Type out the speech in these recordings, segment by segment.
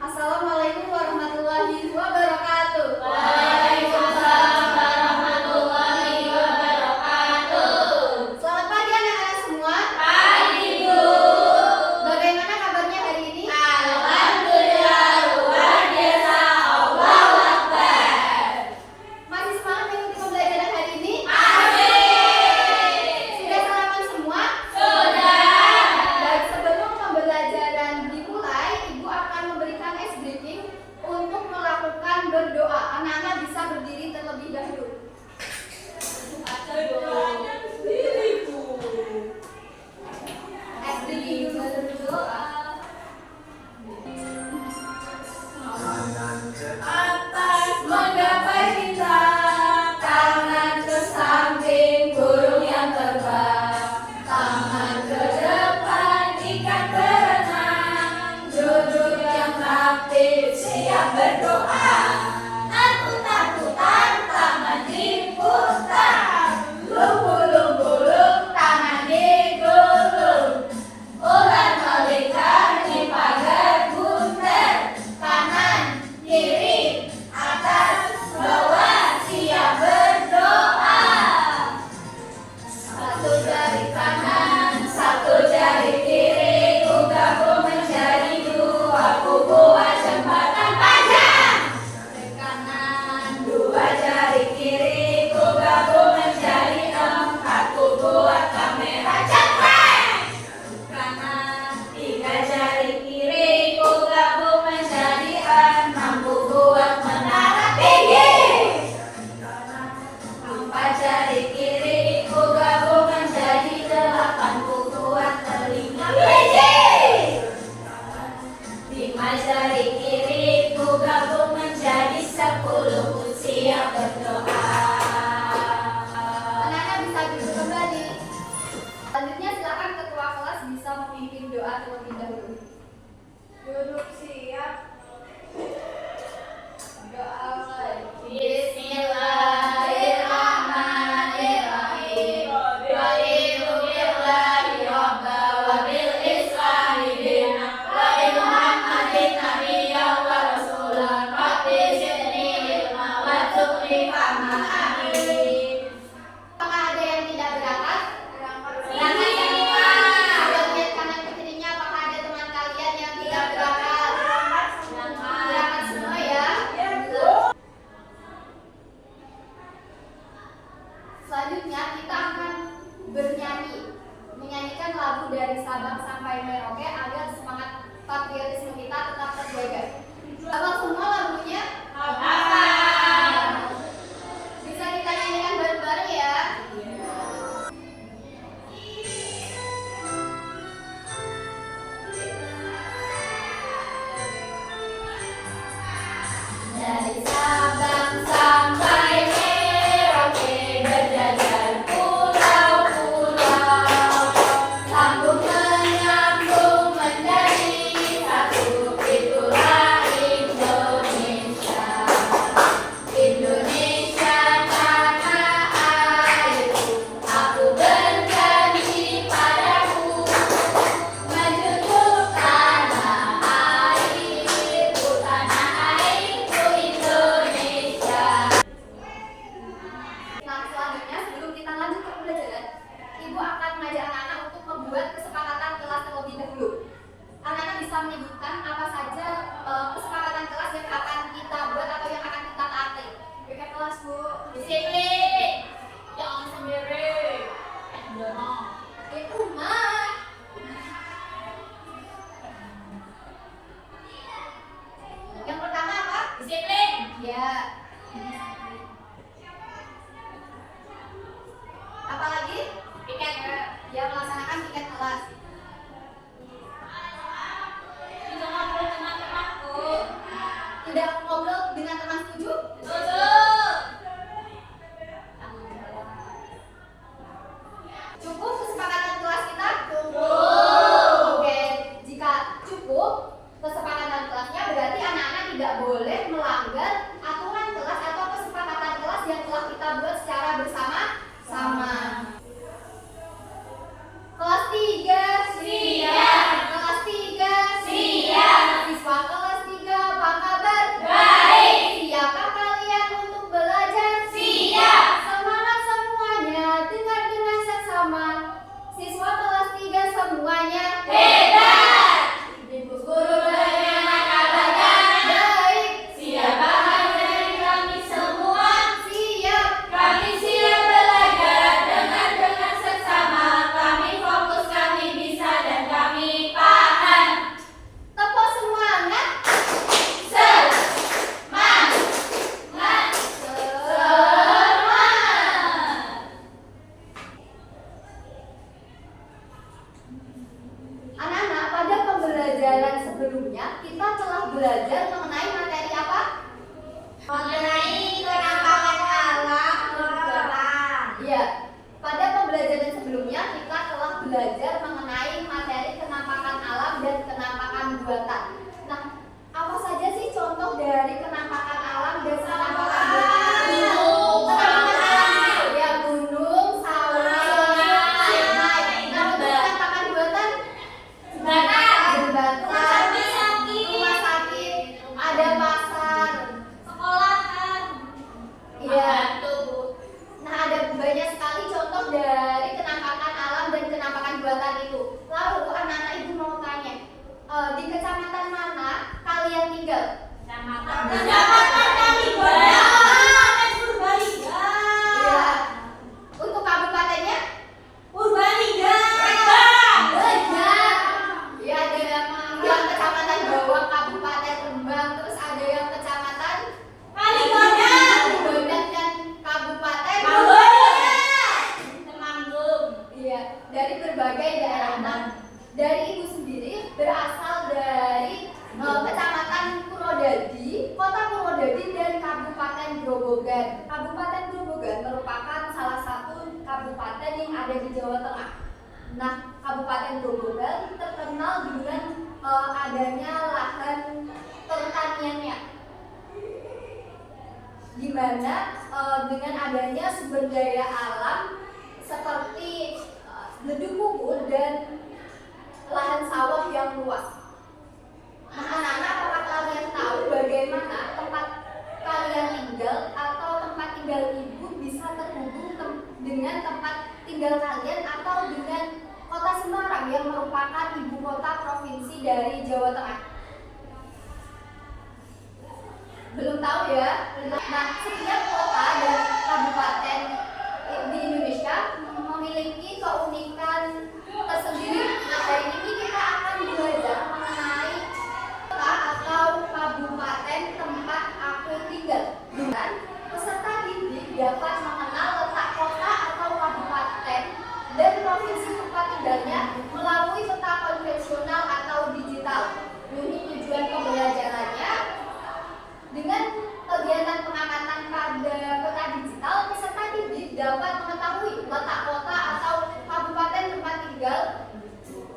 Assalamualaikum warahmatullahi wabarakatuh. Waalaikumsalam warahmatullahi wabarakatuh. Selamat pagi anak-anak semua. Pagi, Bu. Bagaimana kabarnya hari ini? Alhamdulillah, luar biasa. Allahu Akbar. Masih semangat mengikuti pembelajaran hari ini? Amin. Sudah sarapan semua? Sudah. Baik, sebelum pembelajaran dimulai, Ibu akan memberikan ice breaking untuk melakukan berdoa. Anak-anak bisa berdiri terlebih dahulu. Doanya sendiri, Bu. Ice breaking dulu baru berdoa. Atas menggapai kita, tangan ke samping burung yang terbang, tangan ke depan ikan berenang, duduk yang aktif siap berdoa. Takut-takutan tangan diputar, lumpuh-lumpuh tangan digulung, ular melingkar di pagar bundar, kanan kiri atas bawah siap berdoa. Satu jari kanan, satu jari kiri, ku gabung menjadi dua, ku buat jembatan panjang. Jari kanan, dua jari kiri, ku gabung menjadi empat, ku buat kamera cekrek. Kanan, tiga jari kiri, ku gabung menjadi enam, ku buat menara tinggi. Empat jari kiri, ku gabung menjadi delapan, ku buat telinga biji. Lima jari kiri, ku gabung menjadi 10, ku siap berdoa. Anak-anak bisa duduk kembali. Selanjutnya silakan ketua kelas bisa memimpin doa terlebih dahulu. Duduk siap. Doa mulai. Bismillahirrahmanirrahim. Raditu billahi rabba wa bil islami dina wa bi Muhammadin nabiyyan wa rasulan. Rabbi zidni ilma warzuqni fahma. Amin. Apakah ada yang tidak berangkat? Berangkat semua. Coba lihat kanan ke kirinya, apakah ada teman kalian yang tidak berangkat? Berangkat semua ya. Selanjutnya kita akan menyanyikan lagu dari Sabang sampai Merauke agar semangat patriotisme kita tetap terjaga. Hafal semua lagunya? Hafal. Bisa kita nyanyikan bareng-bareng ya. Dari Sabang sampai Merauke berjajar pulau-pulau, sambung menyambung menjadi satu, itulah Indonesia. Indonesia tanah airku, aku berjanji padaku, menjunjung tanah airku, Indonesia. Nah, selanjutnya sebelum kita lanjut ke pembelajaran, Ibu akan mengajak anak-anak untuk membuat kesepakatan kelas terlebih dahulu. Anak-anak bisa menyebutkan apa saja kesepakatan kelas yang akan kita buat atau yang akan kita taati. Dekat kelas, Bu. Disiplin, jangan sendiri. Dorong. Umat. Yang pertama apa? Disiplin. Ya. Apalagi? Piket. Ya, melaksanakan piket kelas. Tidak ngobrol dengan temanku. Tidak ngobrol dengan teman setuju? Tutup. Cukup kesepakatan kelas kita? Cukup. Oke, jika cukup kesepakatan kelasnya berarti anak-anak tidak boleh melanggar aturan kelas atau kesepakatan kelas yang telah kita buat secara bersama-sama. Kelas 3 Siap. Kelas 3 Siap. Siswa kelas 3 belajar mengenai materi apa? Mengenai penampakan alam bergerak. Iya. Pada pembelajaran sebelumnya kita telah belajar mengenai materi kenampakan alam dan kenampakan buatan. Nah, apa saja sih contoh dari kenampakan alam dan kenampakan buatan? Gunung, sungai. Ya, gunung, sungai. Nah, untuk kenampakan buatan jembatan, rumah sakit, ada pasar. Sekolahan. Iya. Nah, ada banyak sekali contoh dari kenampakan alam dan kenampakan buatan itu. Lalu anak-anak ibu mau tanya, di kecamatan mana kalian tinggal? Kecamatan Kalibaya. Purbalingga. Iya. Untuk kabupatennya? Purbalingga. Banyak. Ya, ada yang kecamatan Bawang, Kabupaten Rembang, terus ada yang kecamatan Kalibadan dan Kabupaten Temanggung. Iya, dari berbagai daerah. Nah, dari ibu sendiri berasal dari kecamatan Purwodadi, kota Purwodadi dan Kabupaten Grobogan. Kabupaten Grobogan merupakan salah satu kabupaten yang ada di Jawa Tengah. Nah, Kabupaten Grobogan terkenal dengan adanya lahan pertaniannya, di mana dengan adanya sumber daya alam seperti leduk dan lahan sawah yang luas. Nah, anak-anak, apakah kalian tahu bagaimana tempat kalian tinggal atau tempat tinggal ibu bisa terhubung dengan tempat tinggal kalian atau dengan kota Semarang yang merupakan ibu kota provinsi dari Jawa Tengah? Belum tahu ya? Nah, setiap kota dan kabupaten di Indonesia memiliki keunikan tersendiri. Nah, hari ini kita akan belajar mengenai kota atau kabupaten tempat aku tinggal. Dan peserta didik dapat mengenal letak kota atau kabupaten dan provinsi tempat tinggalnya melalui peta konvensional atau digital. Ini tujuan pembelajarannya. Dengan kegiatan pengamatan pada peta digital, peserta didik dapat mengetahui letak kota atau kabupaten tempat tinggal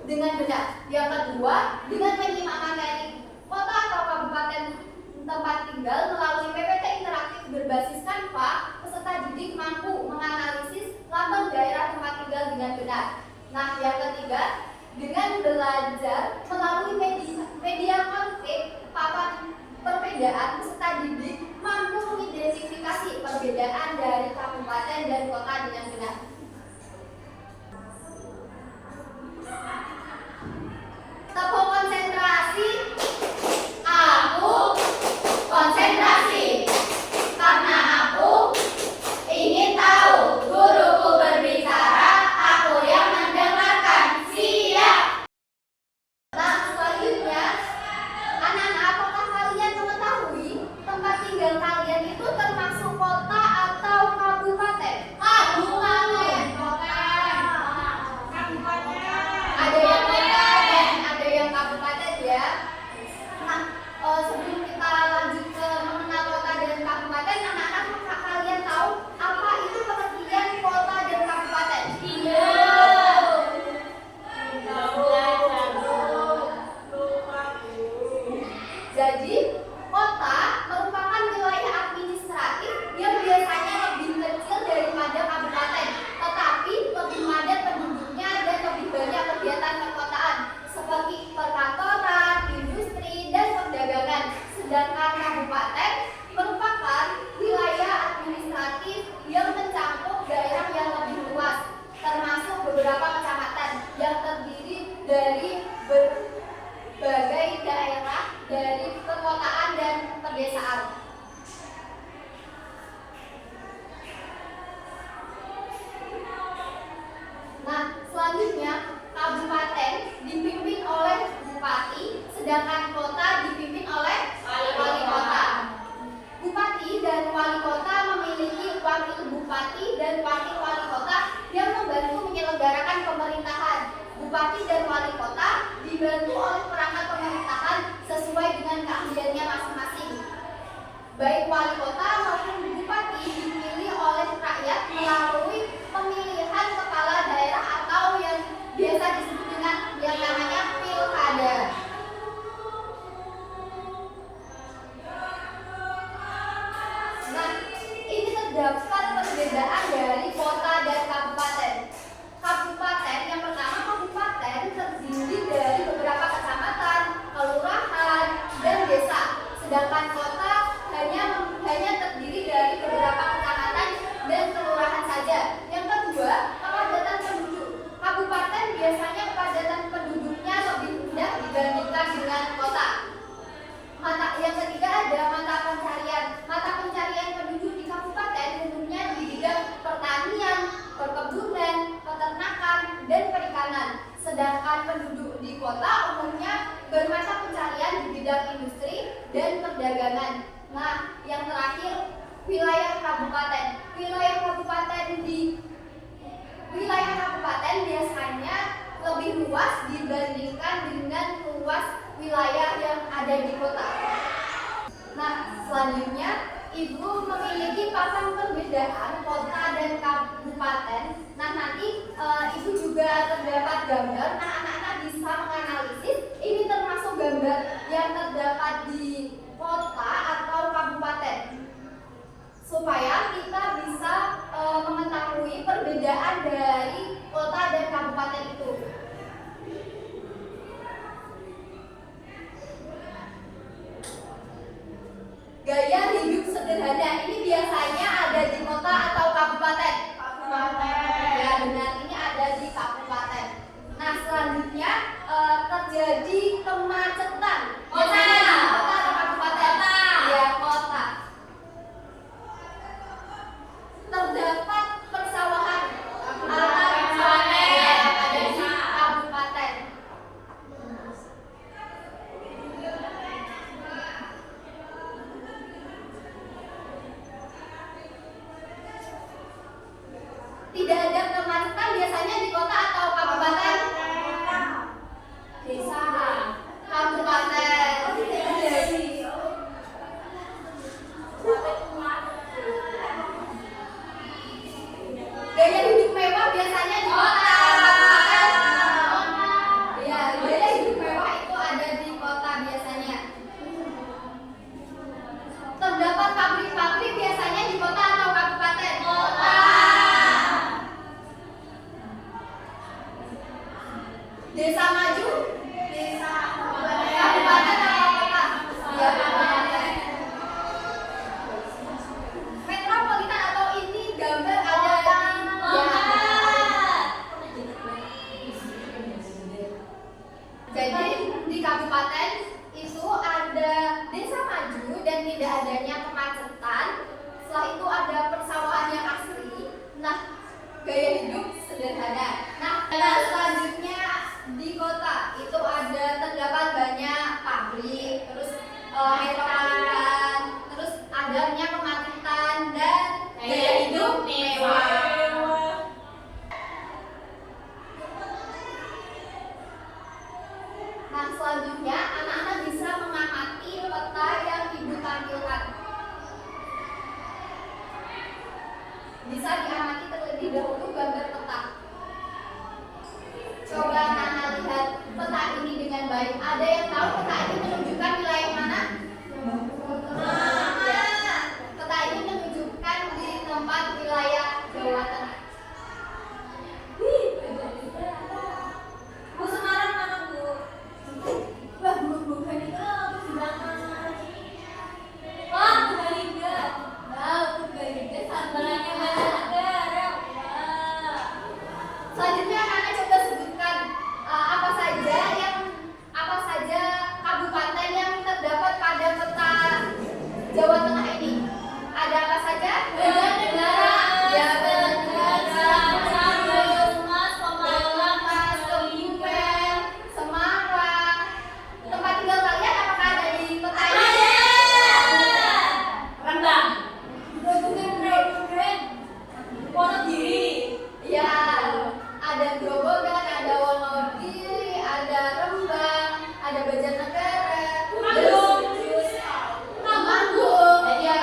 dengan benar. Yang kedua, dengan menyimak materi kota atau kabupaten tempat tinggal melalui PPT interaktif berbasis Canva, peserta didik mampu menganalisis lambang daerah tempat tinggal dengan benar. Nah, yang ketiga, dengan belajar melalui media konflik papan perbedaan, peserta didik mampu mengidentifikasi perbedaan dari kabupaten dan kota dengan benar. Tepuk konsentrasi. Aku konsentrasi karena aku ingin tahu. Guruku berbicara, aku yang mendengarkan. Siap. Nah, selanjutnya, anak-anak, apakah kalian mengetahui tempat tinggal kalian itu termasuk kota atau kabupaten? Kabupaten. Ada yang kota dan ada yang kabupaten ya. Nah, sebelum kita lanjut ke mengenal kota dan kabupaten, anak-anak, apakah kalian tahu apa itu pengertian kota dan kabupaten? Jadi, kota merupakan wilayah administratif yang biasanya lebih kecil daripada kabupaten, tetapi lebih padat penduduknya dan lebih banyak kegiatan perkotaan seperti perkantoran, industri, dan perdagangan. Sedangkan kabupaten merupakan wilayah administratif yang mencakup daerah yang lebih luas, termasuk beberapa kecamatan yang terdiri dari berbagai daerah dari perkotaan dan pedesaan. Nah, selanjutnya kabupaten dipimpin oleh bupati, sedangkan kota dipimpin oleh wali kota. Bupati dan wali kota memiliki wakil bupati dan wakil wali kota yang membantu menyelenggarakan pemerintahan. Bupati dan wali kota dibantu oleh perangkat pemerintahan sesuai dengan keahliannya sedangkan kota hanya terdiri dari beberapa kecamatan dan kelurahan saja. Yang kedua, kepadatan penduduk. Kabupaten biasanya kepadatan penduduknya lebih rendah dibandingkan dengan kota. Yang ketiga ada mata pencarian. Mata pencarian penduduk di kabupaten umumnya di bidang pertanian, perkebunan, peternakan, dan perikanan. Sedangkan penduduk di kota umumnya bermata pencarian di bidang industri dan perdagangan. Nah, yang terakhir wilayah kabupaten. Wilayah kabupaten biasanya lebih luas dibandingkan dengan luas wilayah yang ada di kota. Nah, selanjutnya Ibu memiliki papan perbedaan kota dan kabupaten. Nah, nanti Ibu juga terdapat gambar. Nah, anak-anak bisa menganalisis ini termasuk gambar yang terdapat di kota atau kabupaten, supaya kita bisa mengetahui perbedaan dari kota dan kabupaten itu. Gaya hidup sederhana ini biasanya ada di kota atau kabupaten? Kabupaten. Ya benar, ini ada di kabupaten. Nah, selanjutnya terjadi kemacetan. Biasanya di kota atau kabupaten? Ya, kota. Terdapat persawahan. Ya, ada di kabupaten. Tidak ada kemacetan biasanya di kota atau kabupaten? Desa. Kabupaten. Gaya hidup mewah biasanya di kota atau kabupaten? Ya, gaya hidup mewah itu ada di kota biasanya. Terdapat pabrik-pabrik biasanya di kota atau kabupaten? Kota. Desa maju? Desa. Kabupaten atau kota? Ya, kabupaten. Metropolitan atau ini gambar ada Jadi di kabupaten itu ada desa maju dan tidak adanya kemacetan. Setelah itu ada persawahan yang asri. Nah, gaya hidup sederhana. Nah, selanjutnya di kota itu ada terdapat banyak pabrik, terus metropolitan, terus adanya kemacetan dan gaya hidup mewah. Nah, selanjutnya anak-anak bisa mengamati peta yang Ibu tampilkan. Bisa diamati terlebih dahulu gambar peta. Coba anak-anak lihat peta ini dengan baik. Ada yang tahu peta ini menunjukkan wilayah mana? Ya. Peta ini menunjukkan di tempat wilayah Jawa Tengah. Bu Semarang mana, Bu? Wah, bukan itu. Wah, Purbalingga. Wow, Purbalingga sambalnya ada. Selanjutnya anak-anak coba sebutkan apa saja kabupaten yang terdapat pada peta Jawa Tengah ini. Ada apa saja? Banjarnegara, ya Banjarnegara, Mas, Pemalang, Kebumen, Semarang. Tempat tinggal kalian apakah ada di peta ini? Rembang, Grobogan, Wonogiri. Ya, ada Grobogan, ada Wonogiri, ada Rembang, ada Banjarnegara, Temanggung. Ya,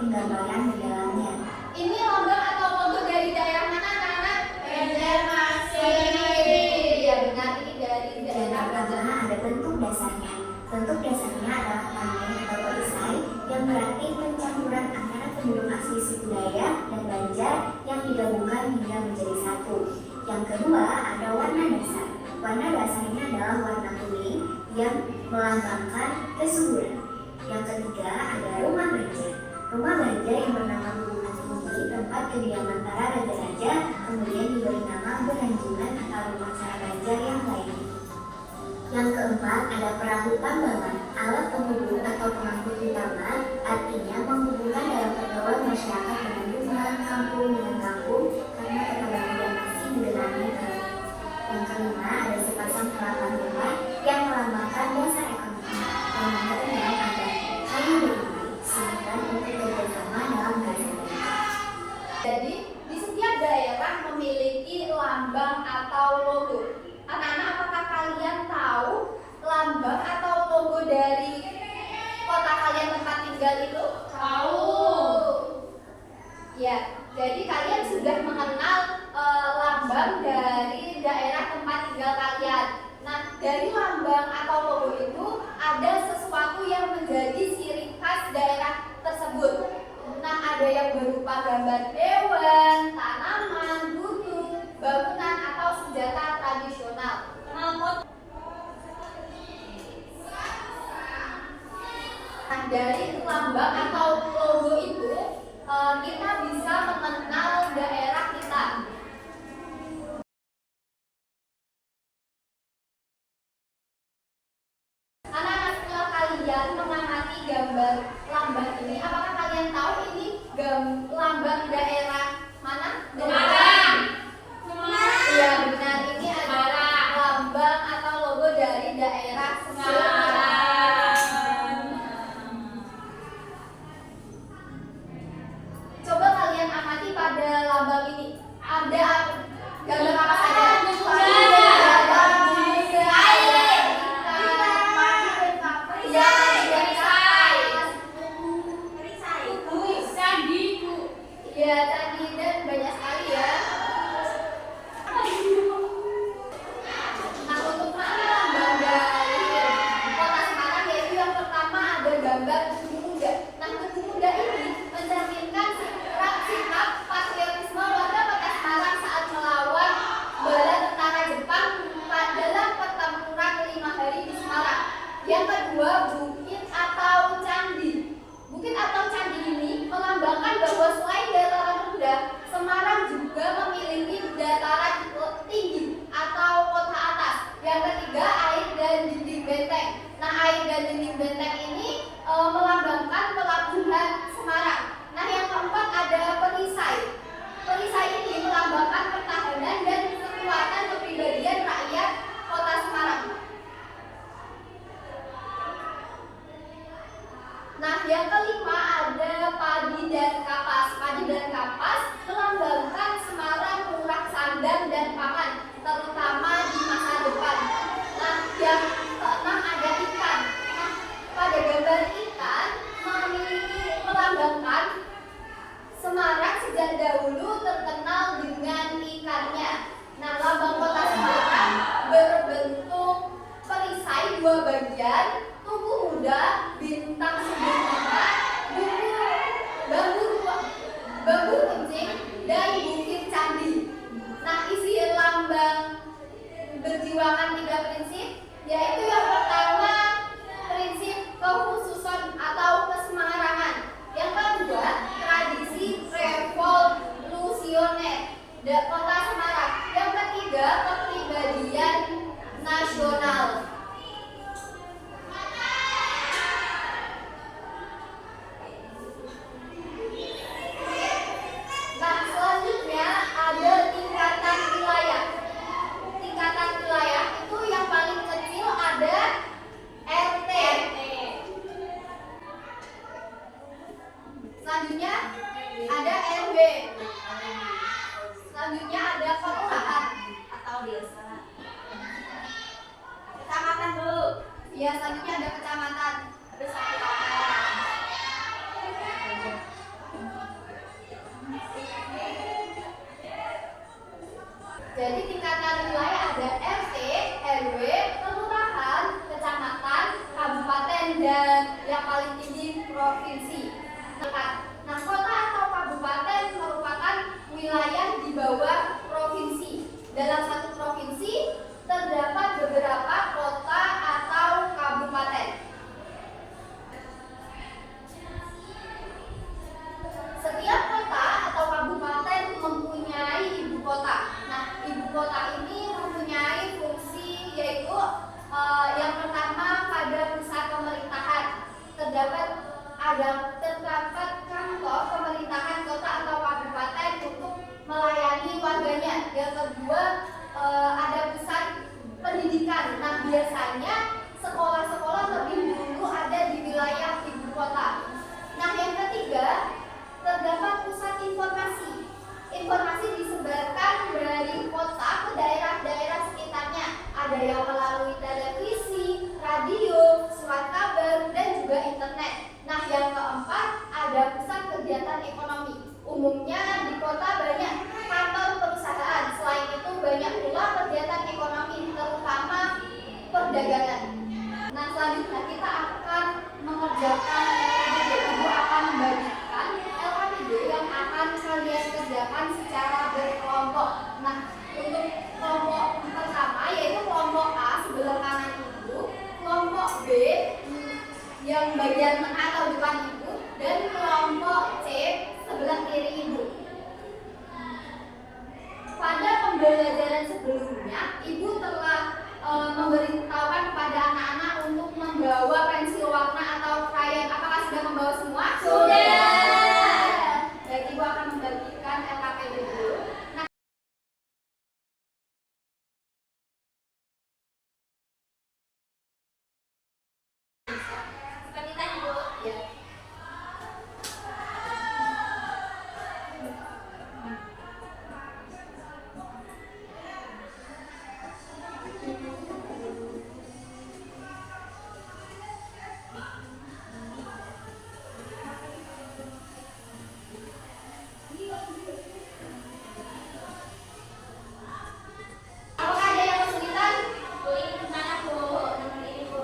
penggambaran di dalamnya. Ini lambang atau logo dari daerah mana, anak-anak? Banjarmasin. Ya benar, ini dari Dan daerah pertama ada bentuk dasarnya. Bentuk dasarnya adalah tameng atau perisai yang berarti pencampuran antara penduduk asli suku Dayak dan Banjar yang digabungkan hingga menjadi satu. Yang kedua ada warna dasar. Warna dasarnya adalah warna kuning yang melambangkan kesuburan. Yang ketiga ada rumah Banjar. Rumah Banjar yang bernama Bubungan Tinggi, tempat kediaman para raja-raja, kemudian diberi nama Beranjungan atau rumah cara Banjar yang lainnya. Yang keempat ada perahu tambangan. Alat penghubung atau pengangkut utama, artinya menghubungkan dalam pergaulan masyarakat dengan rumah, kampung dengan kampung, karena keterbatasan masih digelarnya kali. Yang kelima ada sepasang papan rumah yang melambangkan dasar ekonomi. Dan yang keenam ada kayu beribu, silakan untuk bekerjasama dalam bahasa. Jadi, di setiap daerah memiliki lambang atau logo. Anak-anak, apakah kalian tahu lambang atau logo dari kota kalian tempat tinggal itu? Tahu. Ya, jadi kalian sudah mengenal lambang dari daerah tempat tinggal kalian. Nah, dari lambang atau logo itu ada sesuatu yang menjadi ciri khas daerah tersebut. Nah, ada yang berupa gambar hewan, tanaman, gunung, bangunan, atau senjata tradisional. Nah, dari lambang atau logo itu kita bisa mengenal daerah kita. Anak-anak, setelah kalian mengamati gambar lambang ini, apakah kalian tahu ini lambang daerah mana? Semarang. Iya benar, ini adalah lambang atau logo dari daerah Semarang. Coba kalian amati pada lambang ini. Ada gambar apa saja? Ya, tadi dan banyak sekali ya. Nah, untuk mana lambang dari kota Semarang, yaitu yang pertama ada gambar Tugu Muda. Nah, Tugu Muda ini mencerminkan sikap patriotisme warga kota Semarang saat melawan bala tentara Jepang dalam pertempuran 5 hari di Semarang. Yang kedua, bukit atau candi. Bukit atau candi ini melambangkan bahwa selain dataran rendah, Semarang juga memiliki dataran tinggi atau kota atas. Yang ketiga, air dan dinding benteng. Nah, air dan dinding benteng ini melambangkan pelabuhan Semarang. Nah, yang keempat ada perisai. Perisai ini melambangkan pertahanan dan kekuatan kepribadian rakyat kota Semarang. Nah, yang kelima ada padi dan kapas. Padi dan kapas melambangkan Semarang murah sandang dan pangan, terutama di masa depan. Nah, yang keenam ada ikan. Nah, pada gambar ikan melambangkan Semarang sejak dahulu terkenal dengan ikannya. Nah, lambang kota Semarang berbentuk perisai 2 bagian, tugu muda, bintang sederhana, bambu runcing, dan bukit candi. Nah, isi lambang berjiwakan 3 prinsip, yaitu yang pertama prinsip kekhususan atau kesemarangan. Yang kedua, tradisi revolusioner kota Semarang. Yang ketiga, kepribadian nasional. Nah, selanjutnya ada tingkatan wilayah. Tingkatan wilayah itu yang paling kecil ada RT. Selanjutnya ada RW. Selanjutnya ada Jadi tingkatan wilayah ada RT, RW, kelurahan, kecamatan, kabupaten, dan yang paling tinggi provinsi. Nah, kota atau kabupaten merupakan wilayah di bawah provinsi. Dalam satu provinsi terdapat beberapa kota atau kabupaten. Setiap kota atau kabupaten mempunyai ibu kota. Nah, ibu kota ini mempunyai fungsi yaitu yang pertama pada pusat pemerintahan terdapat kantor pemerintahan kota atau kabupaten untuk melayani warganya. Yang kedua ada pusat pendidikan. Nah, biasanya sekolah-sekolah lebih dulu ada di wilayah ibu kota. Nah, yang ketiga terdapat pusat informasi. Informasi disebarkan dari kota ke daerah-daerah sekitarnya. Ada yang melalui televisi, radio, surat kabar, dan juga internet. Nah, yang keempat ada pusat kegiatan ekonomi. Umumnya di kota banyak kantor perusahaan. Selain itu banyak pula kegiatan ekonomi, terutama perdagangan. Nah, selanjutnya kita akan mengerjakan LKPD. Ibu akan membagikan LKPD yang akan kalian kerjakan secara berkelompok. Nah, untuk kelompok pertama yaitu kelompok A sebelah kanan ibu, kelompok B yang bagian tengah atau depan ibu, dan kelompok C sebelah kiri ibu. Pada pembelajaran sebelumnya, ibu telah memberitahukan kepada anak-anak untuk membawa pensil warna atau krayon. Apakah sudah membawa semua? Sudah. Baik, ibu akan membagikan LKPD dulu. Nah, seperti tadi Bu, ya. Apakah ada yang kesulitan? Ini mana Bu? Nomor ini Bu.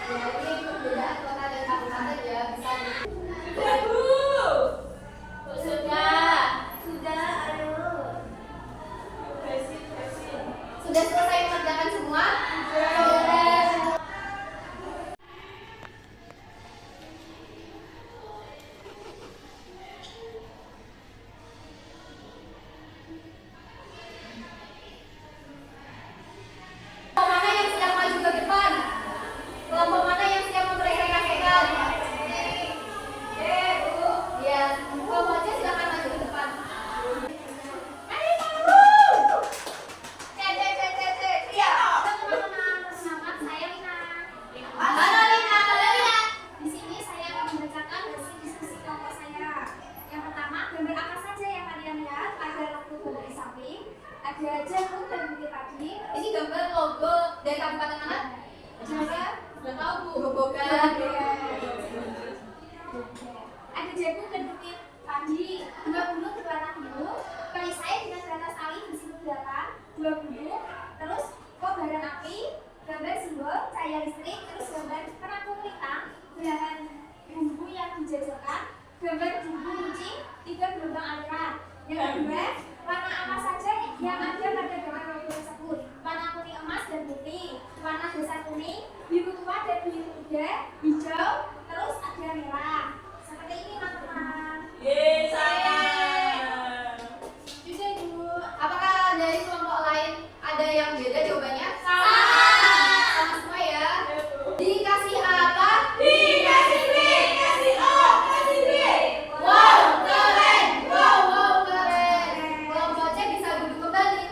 Jadi perbedaan kota dan kabupaten ya bisa Sudah Bu. Sudah. Sudah, ayo. sudah selesai mengerjakan semua? Sudah. Kelompok mana yang sedang maju ke depan? Kelompok mana yang siap mempresentasikan? Bu. Ya, kelompok C silakan maju ke depan. Iya. Teman-teman, perkenalkan saya Lina. Halo Lina. Di sini saya akan membacakan hasil diskusi kelompok saya. Yang pertama, gambar apa saja yang kalian lihat? Ada logo dari samping, ada jagung dan bukit padi. Ini gambar logo dari kabupaten mana? Jawa. Sudah tahu Bu, Grobogan. Ada jagung dan bukit padi. 2 gunung berwarna biru. Perisai dengan batas tali di situ belakang. 2 gunung. Terus kobaran api, gambar simbol, cahaya listrik, terus gambar penanggung lintang, belahan bumbu yang dijajakan, gambar bumbu kucing, 3 gelombang aliran. Yang kedua, warna apa saja yang ada pada gambar logo tersebut? Warna kuning emas dan putih, warna dasar kuning, biru tua dan biru muda, hijau, terus ada merah. Seperti ini teman-teman. Yeay, saya. Juga Bu, apakah dari kelompok lain ada yang beda jawabannya? Sama. Sama semua ya. Dikasih apa? Dikasih B, kasih O, kasih B. Wow, keren. Wow, keren. Kelompok C bisa duduk kembali.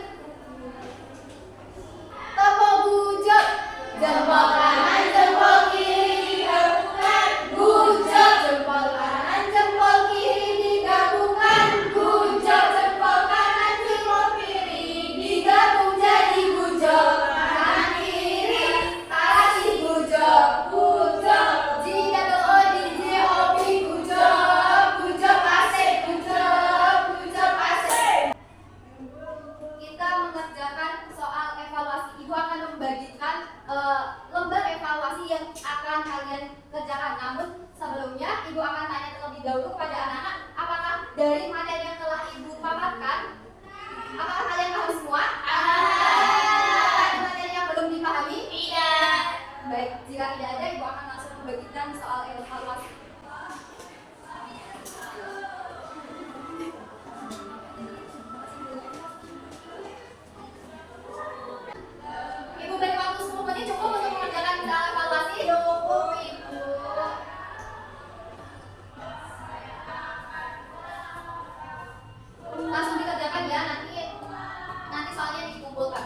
mengerjakan soal evaluasi. Ibu akan membagikan lembar evaluasi yang akan kalian kerjakan. Namun sebelumnya Ibu akan tanya terlebih dahulu kepada anak-anak, apakah dari materi yang telah Ibu paparkan, apakah kalian paham semua? Apakah ada materi yang belum dipahami? Tidak. Baik, jika tidak ada, Ibu akan langsung membagikan soal evaluasi. Ibu beri waktu 10 menit cukup untuk mengerjakan soal evaluasi. Cukup, Ibu. Langsung dikerjakan ya, nanti soalnya dikumpulkan.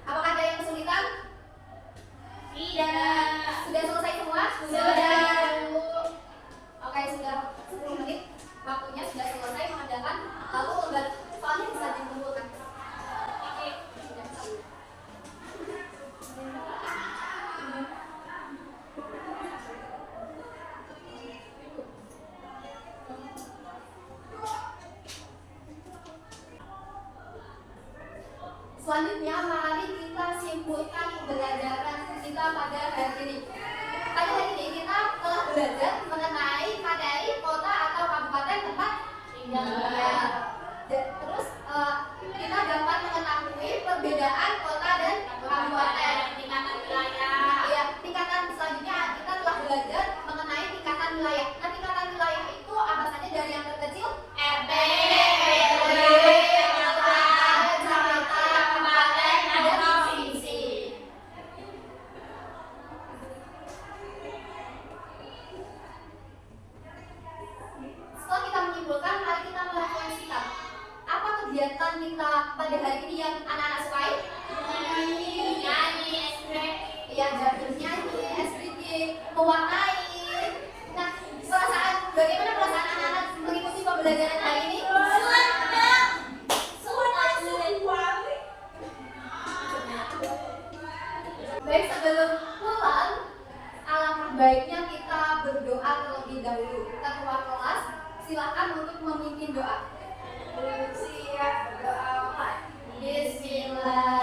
Apakah ada yang kesulitan? Tidak. Sudah selesai semua? Sudah. Oke, sudah 10 menit. Waktunya sudah selesai mengerjakan. Lalu lembar soalnya bisa dikumpulkan. Oke. Selanjutnya, mari kita simpulkan pembelajaran kita pada hari ini. Pada hari ini kita telah belajar mengenai materi kota atau kabupaten tempat tinggal. Terus kita dapat mengetahui perbedaan kota dan kabupaten. Tingkatan wilayah. Ya, tingkatan selanjutnya kita telah belajar mengenai tingkatan wilayah. Nah, tingkatan wilayah itu apa saja dari yang terkecil? RT, RW, kecamatan, kabupaten, dan provinsi. Setelah kita menyimpulkan, mari kita merefleksikan. Apa kegiatan kita pada hari ini yang anak-anak sukai? Nyanyi, ekspresi. Ya, jadi nyanyi, SPG, mewarnai. Nah, bagaimana perasaan anak-anak mengikuti pembelajaran hari ini? Baik, sebelum pulang, alangkah baiknya kita berdoa terlebih dahulu. Ketua kelas, silakan untuk memimpin doa. Siap berdoa. Bismillah.